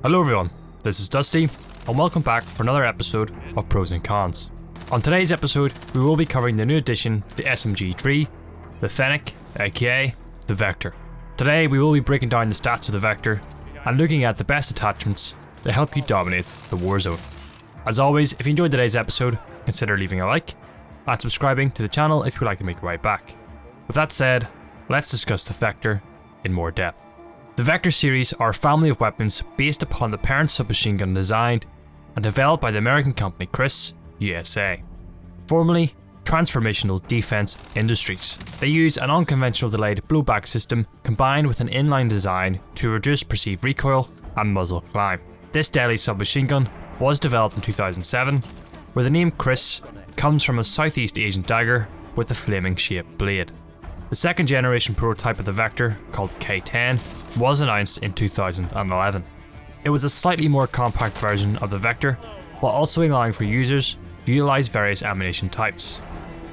Hello everyone, this is Dusty, and welcome back for another episode of Pros and Cons. On today's episode, we will be covering the new addition to the SMG3, the Fennec, aka the Vector. Today we will be breaking down the stats of the Vector, and looking at the best attachments to help you dominate the Warzone. As always, if you enjoyed today's episode, consider leaving a like, and subscribing to the channel if you would like to make your way back. With that said, let's discuss the Vector in more depth. The Vector series are a family of weapons based upon the parent submachine gun designed and developed by the American company Chris, USA, formerly Transformational Defense Industries. They use an unconventional delayed blowback system combined with an inline design to reduce perceived recoil and muzzle climb. This deadly submachine gun was developed in 2007, where the name Chris comes from a Southeast Asian dagger with a flaming shaped blade. The second generation prototype of the Vector, called the K10, was announced in 2011. It was a slightly more compact version of the Vector, while also allowing for users to utilize various ammunition types.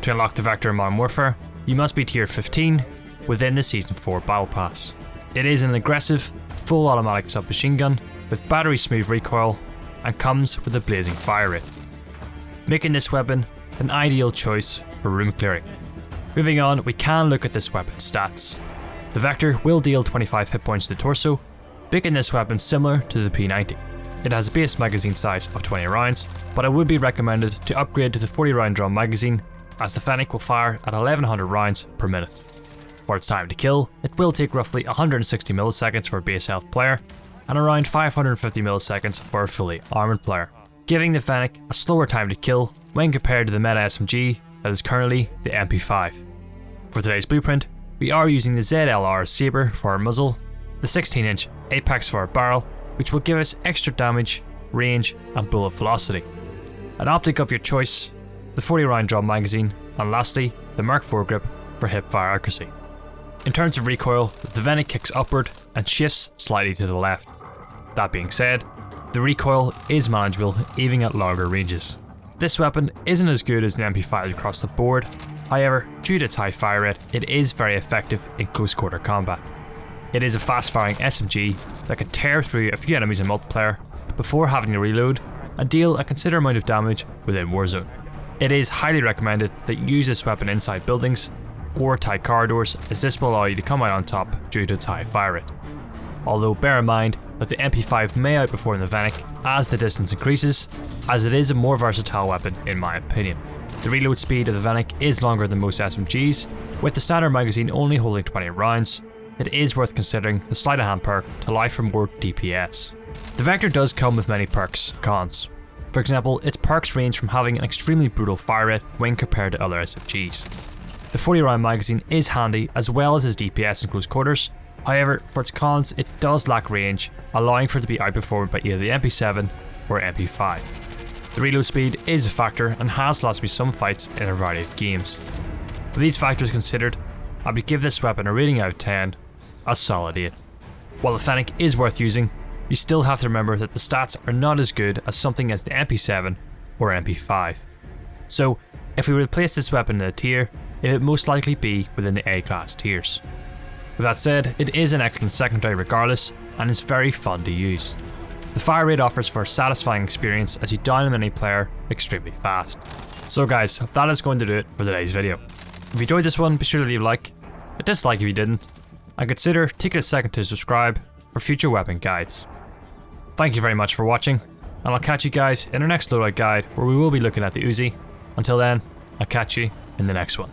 To unlock the Vector in Modern Warfare, you must be tier 15 within the Season 4 Battle Pass. It is an aggressive, full automatic submachine gun with battery smooth recoil and comes with a blazing fire rate, making this weapon an ideal choice for room clearing. Moving on, we can look at this weapon's stats. The Vector will deal 25 hit points to the torso, making this weapon similar to the P90. It has a base magazine size of 20 rounds, but it would be recommended to upgrade to the 40 round drum magazine, as the Fennec will fire at 1100 rounds per minute. For its time to kill, it will take roughly 160 milliseconds for a base health player, and around 550 milliseconds for a fully armoured player, giving the Fennec a slower time to kill when compared to the meta SMG that is currently the MP5. For today's blueprint, we are using the ZLR Sabre for our muzzle, the 16-inch Apex for our barrel, which will give us extra damage, range and bullet velocity, an optic of your choice, the 40 round drum magazine, and lastly the Mark IV grip for hip fire accuracy. In terms of recoil, the Fennec kicks upward and shifts slightly to the left. That being said, the recoil is manageable even at longer ranges. This weapon isn't as good as the MP5 across the board, however, due to its high fire rate, it is very effective in close quarter combat. It is a fast firing SMG that can tear through a few enemies in multiplayer before having to reload and deal a considerable amount of damage within Warzone. It is highly recommended that you use this weapon inside buildings or tight corridors, as this will allow you to come out on top due to its high fire rate. Although bear in mind that the MP5 may outperform the Fennec as the distance increases, as it is a more versatile weapon in my opinion. The reload speed of the Fennec is longer than most SMGs, with the standard magazine only holding 20 rounds. It is worth considering the sleight of hand perk to allow for more DPS. The Vector does come with many perks and cons. For example, its perks range from having an extremely brutal fire rate when compared to other SMGs. The 40 round magazine is handy as well as its DPS in close quarters. However, for its cons, it does lack range, allowing for it to be outperformed by either the MP7 or MP5. The reload speed is a factor and has lost me some fights in a variety of games. With these factors considered, I would give this weapon a rating out of 10, a solid 8. While the Fennec is worth using, you still have to remember that the stats are not as good as something as the MP7 or MP5. So, if we were to place this weapon in a tier, it would most likely be within the A-class tiers. With that said, it is an excellent secondary regardless, and is very fun to use. The fire rate offers for a satisfying experience as you down any player extremely fast. So guys, that is going to do it for today's video. If you enjoyed this one, be sure to leave a like, a dislike if you didn't, and consider taking a second to subscribe for future weapon guides. Thank you very much for watching, and I'll catch you guys in our next loadout guide where we will be looking at the Uzi. Until then, I'll catch you in the next one.